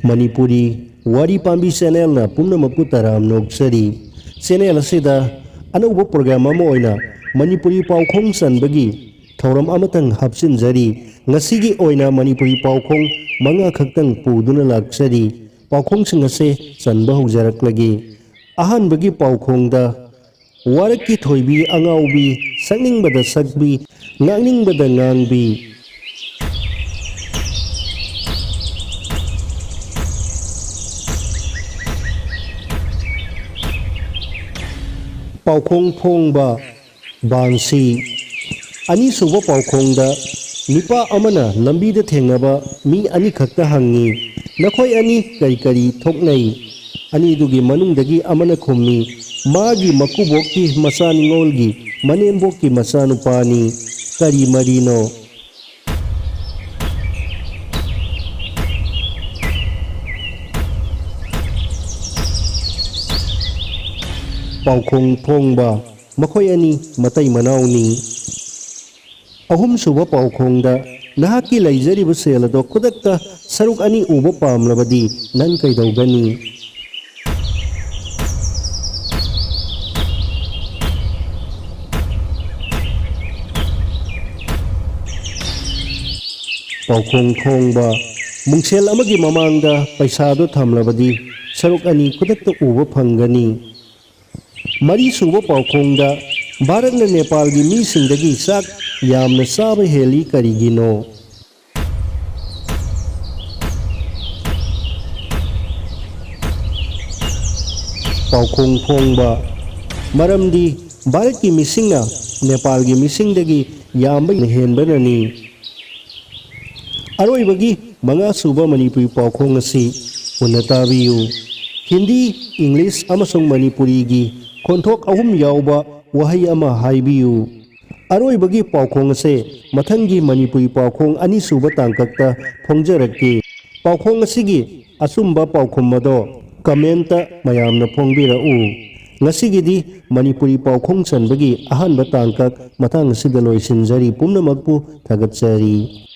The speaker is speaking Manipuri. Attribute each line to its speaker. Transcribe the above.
Speaker 1: Manipuri Wari Pambi channel na pumnamakpu taram nokchari channel asida anauba program ama oina Manipuri paukhong sanbagi thoram amatang hapchinjari ngasigi oina Manipuri paukhong manga khaktang puduna lakchari paukhong sing ase chanba hojaraklagi ahanbagi paukhongda waraki thoibi angaubi sakningbada sakbi ngangningbada ngangbi paukhong phongba bansi ani suba paukhongda nipa amana lambida thengnaba mi ani khakta hangi nakhoi ani kari kari thoknai ani dugi manungdagi amana khummi magi makubokki masani ngolgi manembokki masanu pani kari marino paukhong phongba makhoi ani matai manauni ahum suba paukhongda nahaki laijariba sel ado khudakta saruk ani uba pamlabadi nan kaidawgani paukhong phongba mungsel amagi mamangda paisado thamlabadi saruk ani khudakta uba phangani Mari suba paukhongda Bharat na Nepal gi mi singdagi sak yamna saba heli karigino paukhong phongba maramdi Bharat ki misingna Nepal gi misingdagi yamba henbanani aroibagi manga suba Manipuri paukhong asi unatabiyu Hindi English amasung Manipuri gi konthok ahum yauba wahai ama haibiyu aroibagi paukhong ase mathangi Manipuri paukhong ani suba tangkakta phongjarake paukhong asigi asumba paukhom mado kamenta mayamna phongbirau ngasigidi Manipuri paukhong chanbagi ahanba tangkak mathang asida loisinjari pumnamakpu thagatchari